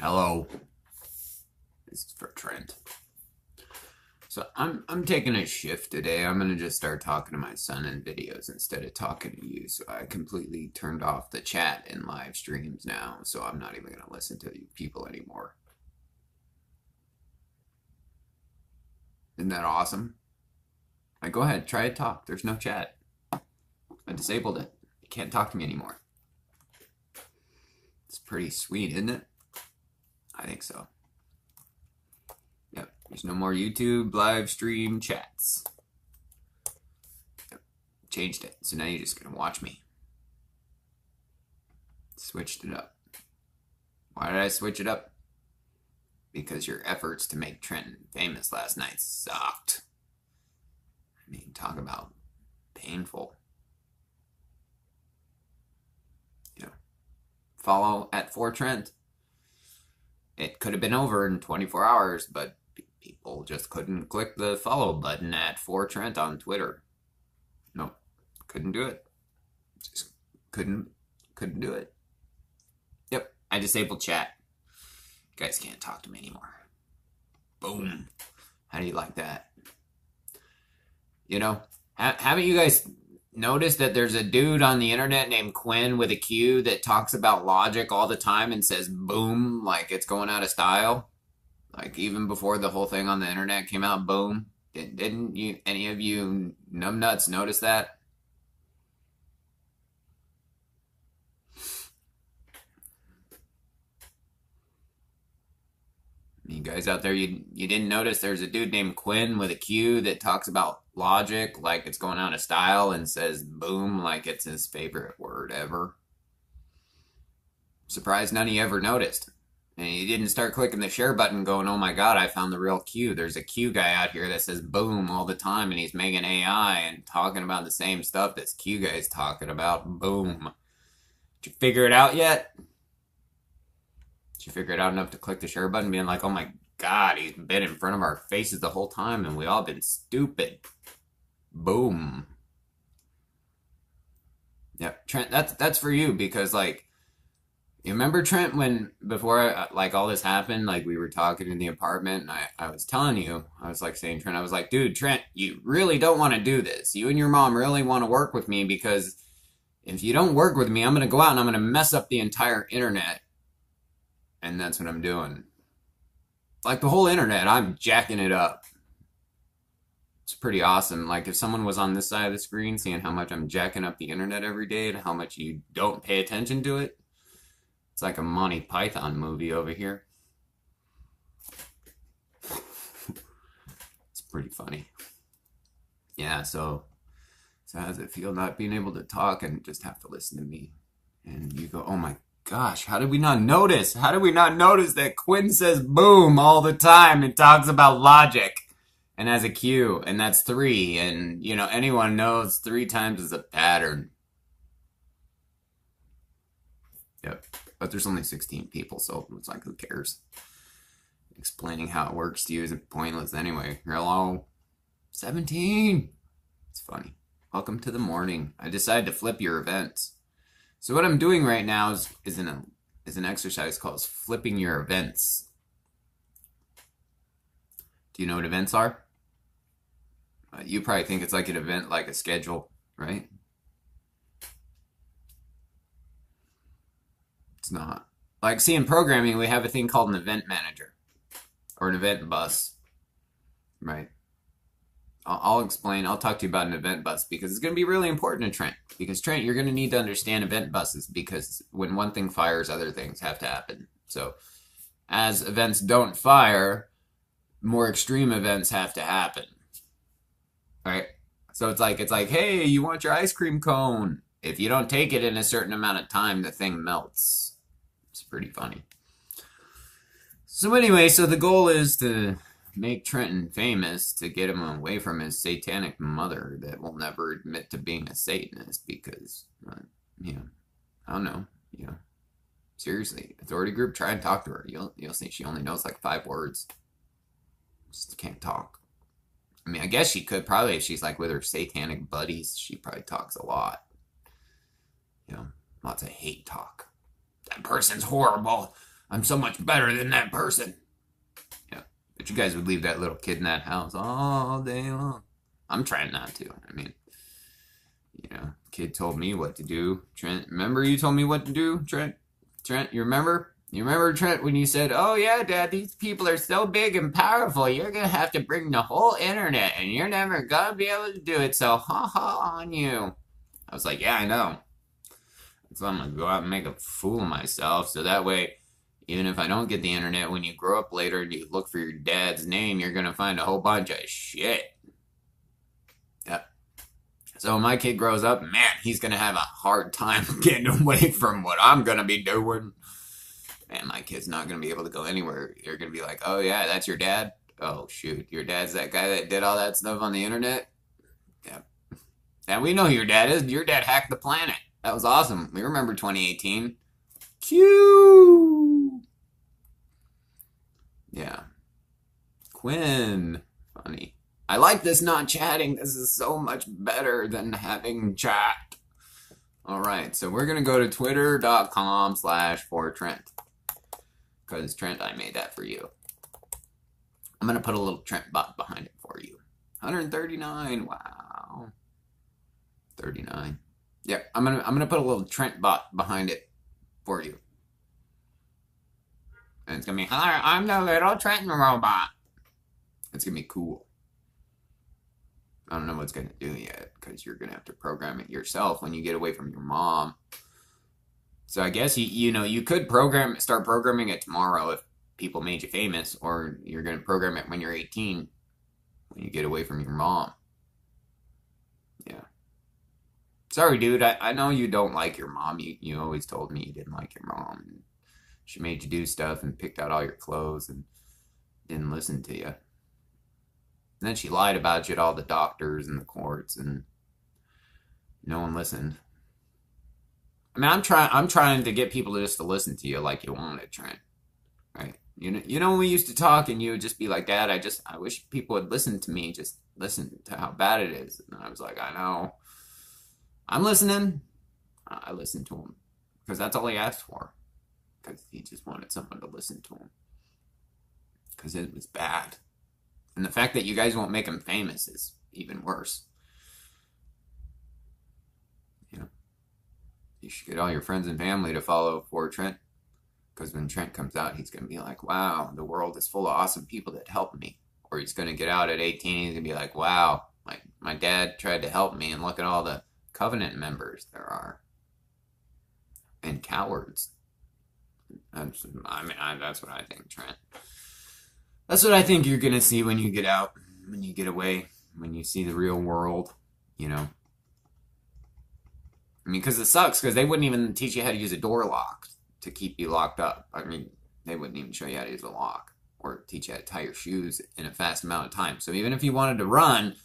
Hello. This is for Trent. So I'm taking a shift today. I'm gonna just start talking to my son in videos instead of talking to you. So I completely turned off the chat in live streams now. So I'm not even gonna listen to you people anymore. Isn't that awesome? Like, go ahead, try to talk. There's no chat. I disabled it. You can't talk to me anymore. It's pretty sweet, isn't it? I think so. Yep, there's no more YouTube live stream chats. Yep, changed it. So now you're just gonna watch me. Switched it up. Why did I switch it up? Because your efforts to make Trenton famous last night sucked. I mean, talk about painful. You know, follow at 4Trent. It could have been over in 24 hours, but people just couldn't click the follow button at 4Trent on Twitter. Nope, couldn't do it. Just couldn't do it. Yep, I disabled chat. You guys can't talk to me anymore. Boom. How do you like that? You know, haven't you guys noticed that there's a dude on the internet named Quinn with a Q that talks about logic all the time and says boom like it's going out of style? Like even before the whole thing on the internet came out, boom. Didn't you, any of you numbnuts notice that? You guys out there, you didn't notice there's a dude named Quinn with a Q that talks about logic like it's going out of style and says boom like it's his favorite word ever. Surprised none of you ever noticed. And you didn't start clicking the share button going, oh my god, I found the real Q. There's a Q guy out here that says boom all the time and he's making AI and talking about the same stuff this Q guy's talking about. Boom. Did you figure it out yet? Did you figure it out enough to click the share button being like, oh my god, he's been in front of our faces the whole time and we all been stupid. Boom. Yep, Trent, that's for you because like, you remember Trent when before like all this happened, like we were talking in the apartment and I was telling you, I was like saying Trent, I was like, dude, Trent, you really don't want to do this. You and your mom really want to work with me because if you don't work with me, I'm going to go out and I'm going to mess up the entire internet. And that's what I'm doing. Like the whole internet, I'm jacking it up. It's pretty awesome. Like if someone was on this side of the screen seeing how much I'm jacking up the internet every day and how much you don't pay attention to it, it's like a Monty Python movie over here. It's pretty funny. Yeah, so how does it feel not being able to talk and just have to listen to me? And you go, oh my gosh, how did we not notice? How did we not notice that Quinn says boom all the time and talks about logic and has a Q, and that's 3, and you know, anyone knows 3 times is a pattern. Yep, but there's only 16 people, so it's like, who cares? Explaining how it works to you is pointless anyway. Hello? 17! It's funny. Welcome to the morning. I decided to flip your events. So what I'm doing right now is an exercise called flipping your events. Do you know what events are? You probably think it's like an event, like a schedule, right? It's not. Like, see, in programming, we have a thing called an event manager or an event bus, right? I'll explain. I'll talk to you about an event bus because it's going to be really important to Trent. Because Trent, you're going to need to understand event buses because when one thing fires, other things have to happen. So as events don't fire, more extreme events have to happen. All right? So it's like, hey, you want your ice cream cone? If you don't take it in a certain amount of time, the thing melts. It's pretty funny. So anyway, so the goal is to make Trenton famous to get him away from his satanic mother that will never admit to being a Satanist because, you know, I don't know, you know, seriously, authority group, try and talk to her. You'll see she only knows like 5 words. Just can't talk. I mean, I guess she could probably if she's like with her satanic buddies, she probably talks a lot. You know, lots of hate talk. That person's horrible. I'm so much better than that person. Yeah, but you guys would leave that little kid in that house all day long. I'm trying not to. I mean, kid told me what to do. Trent, remember you told me what to do, Trent? Trent, you remember? You remember, Trent, when you said, "Oh yeah, Dad, these people are so big and powerful, you're gonna have to bring the whole internet, and you're never gonna be able to do it, so ha ha on you." I was like, "Yeah, I know. So I'm gonna go out and make a fool of myself, so that way, even if I don't get the internet, when you grow up later and you look for your dad's name, you're gonna find a whole bunch of shit." Yep. So when my kid grows up, man, he's gonna have a hard time getting away from what I'm gonna be doing. Man, my kid's not gonna be able to go anywhere. You're gonna be like, "Oh yeah, that's your dad? Oh shoot, your dad's that guy that did all that stuff on the internet?" Yeah. And we know who your dad is. Your dad hacked the planet. That was awesome. We remember 2018. Q. Yeah. Quinn. Funny. I like this not chatting. This is so much better than having chat. All right, so we're going to go to twitter.com/fortrent. Because Trent, I made that for you. I'm going to put a little Trent bot behind it for you. 139. Wow. 39. Yeah, I'm gonna put a little Trent bot behind it for you. And it's gonna be, "Hi, I'm the little Trenton robot." It's gonna be cool. I don't know what it's gonna do yet, because you're gonna have to program it yourself when you get away from your mom. So I guess you could start programming it tomorrow if people made you famous, or you're gonna program it when you're 18, when you get away from your mom. Yeah. Sorry, dude. I know you don't like your mom. You always told me you didn't like your mom. She made you do stuff and picked out all your clothes and didn't listen to you. And then she lied about you at all the doctors and the courts, and no one listened. I mean, I'm trying to get people to listen to you like you wanted, Trent. Right? When we used to talk and you would just be like, "Dad, I wish people would listen to me. Just listen to how bad it is." And I was like, "I know. I'm listening." I listened to him because that's all he asked for. Because he just wanted someone to listen to him. Because it was bad. And the fact that you guys won't make him famous is even worse. You should get all your friends and family to follow for Trent. Because when Trent comes out, he's going to be like, "Wow, the world is full of awesome people that help me." Or he's going to get out at 18, he's going to be like, "Wow, my dad tried to help me, and look at all the Covenant members there are. And cowards." That's what I think, Trent. That's what I think you're going to see when you get out, when you get away, when you see the real world, I mean, because it sucks, because they wouldn't even teach you how to use a door lock to keep you locked up. I mean, they wouldn't even show you how to use a lock or teach you how to tie your shoes in a fast amount of time. So even if you wanted to run,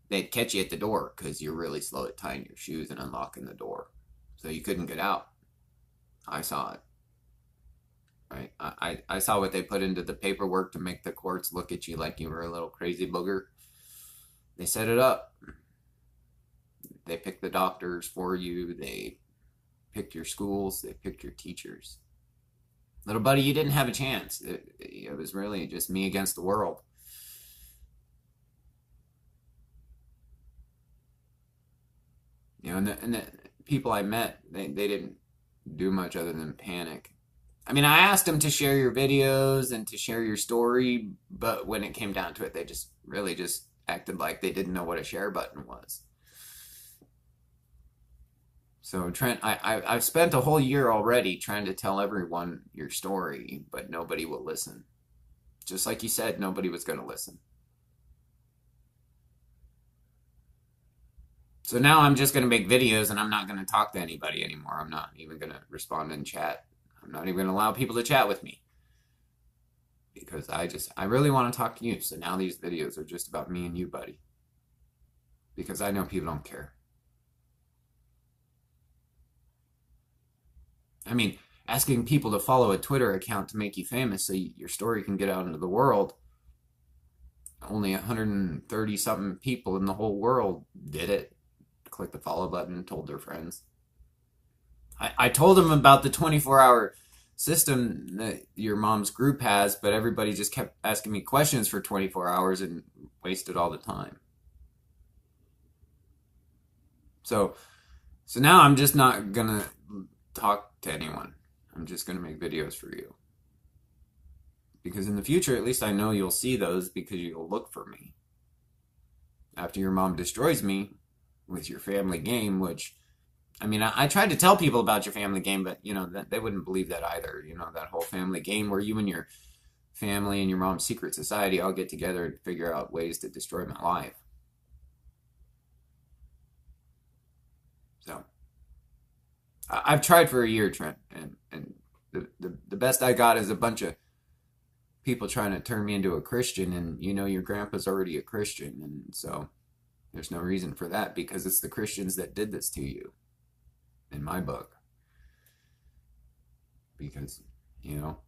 they'd catch you at the door because you're really slow at tying your shoes and unlocking the door. So you couldn't get out. I saw it. Right? I saw what they put into the paperwork to make the courts look at you like you were a little crazy booger. They set it up. They picked the doctors for you. They picked your schools. They picked your teachers. Little buddy, you didn't have a chance. It was really just me against the world. And the people I met, they didn't do much other than panic. I mean, I asked them to share your videos and to share your story, but when it came down to it, they just really just acted like they didn't know what a share button was. So Trent, I've spent a whole year already trying to tell everyone your story, but nobody will listen. Just like you said, nobody was going to listen. So now I'm just going to make videos, and I'm not going to talk to anybody anymore. I'm not even going to respond in chat. I'm not even going to allow people to chat with me. Because I really want to talk to you. So now these videos are just about me and you, buddy. Because I know people don't care. I mean, asking people to follow a Twitter account to make you famous so your story can get out into the world. Only 130-something people in the whole world did it. Click the follow button, told their friends. I told them about the 24-hour system that your mom's group has, but everybody just kept asking me questions for 24 hours and wasted all the time. So now I'm just not gonna talk to anyone. I'm just gonna make videos for you. Because in the future, at least I know you'll see those because you'll look for me. After your mom destroys me with your family game, which, I mean, I tried to tell people about your family game, but, you know, they wouldn't believe that either. You know, that whole family game where you and your family and your mom's secret society all get together and figure out ways to destroy my life. So, I've tried for a year, Trent, and the best I got is a bunch of people trying to turn me into a Christian, and you know your grandpa's already a Christian, and so there's no reason for that because it's the Christians that did this to you, in my book. Because, you know,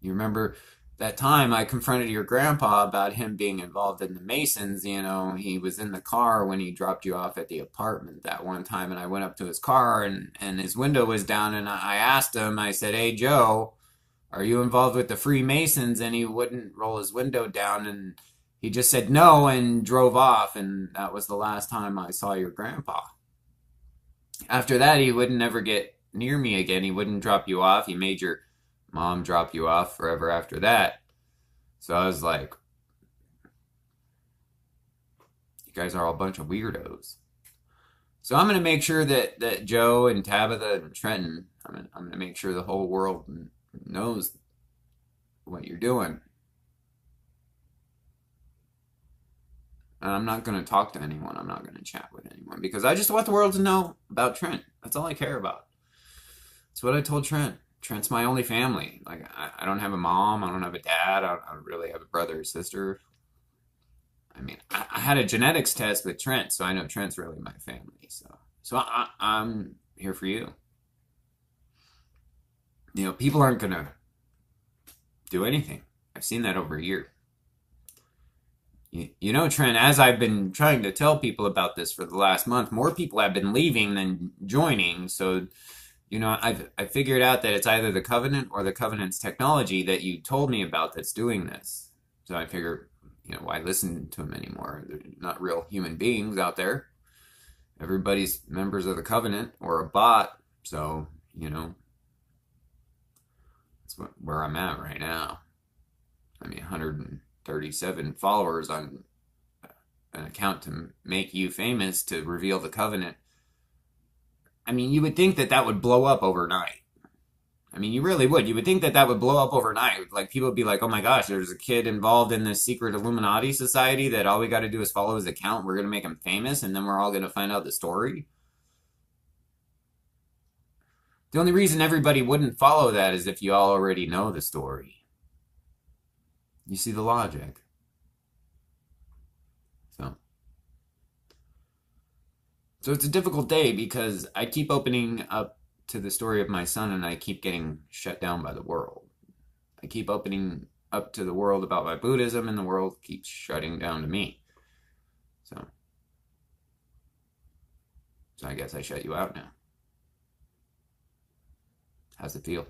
you remember that time I confronted your grandpa about him being involved in the Masons. You know, he was in the car when he dropped you off at the apartment that one time, and I went up to his car, and his window was down, and I asked him, I said, "Hey, Joe, are you involved with the Freemasons?" And he wouldn't roll his window down, and he just said no and drove off, and that was the last time I saw your grandpa. After that, he would never get near me again. He wouldn't drop you off. He made your mom drop you off forever after that. So I was like, you guys are all a bunch of weirdos. So I'm going to make sure that Joe and Tabitha and Trenton, I'm going to make sure the whole world knows what you're doing. And I'm not going to talk to anyone. I'm not going to chat with anyone because I just want the world to know about Trent. That's all I care about. That's what I told Trent. Trent's my only family. Like, I don't have a mom. I don't have a dad. I don't really have a brother or sister. I mean, I had a genetics test with Trent, so I know Trent's really my family. So I'm here for you. You know, people aren't going to do anything. I've seen that over a year. You know, Trent, as I've been trying to tell people about this for the last month, more people have been leaving than joining. So, you know, I figured out that it's either the Covenant or the Covenant's technology that you told me about that's doing this. So I figure, you know, why listen to them anymore? They're not real human beings out there. Everybody's members of the Covenant or a bot. So, you know, that's where I'm at right now. I mean, 137 followers on an account to make you famous, to reveal the Covenant. I mean, you would think that would blow up overnight. I mean, you really would. You would think that would blow up overnight. Like, people would be like, oh my gosh, there's a kid involved in this secret Illuminati society that all we got to do is follow his account. We're going to make him famous, and then we're all going to find out the story. The only reason everybody wouldn't follow that is if you all already know the story. You see the logic? So it's a difficult day because I keep opening up to the story of my son and I keep getting shut down by the world. I keep opening up to the world about my Buddhism and the world keeps shutting down to me. So I guess I shut you out now. How's it feel?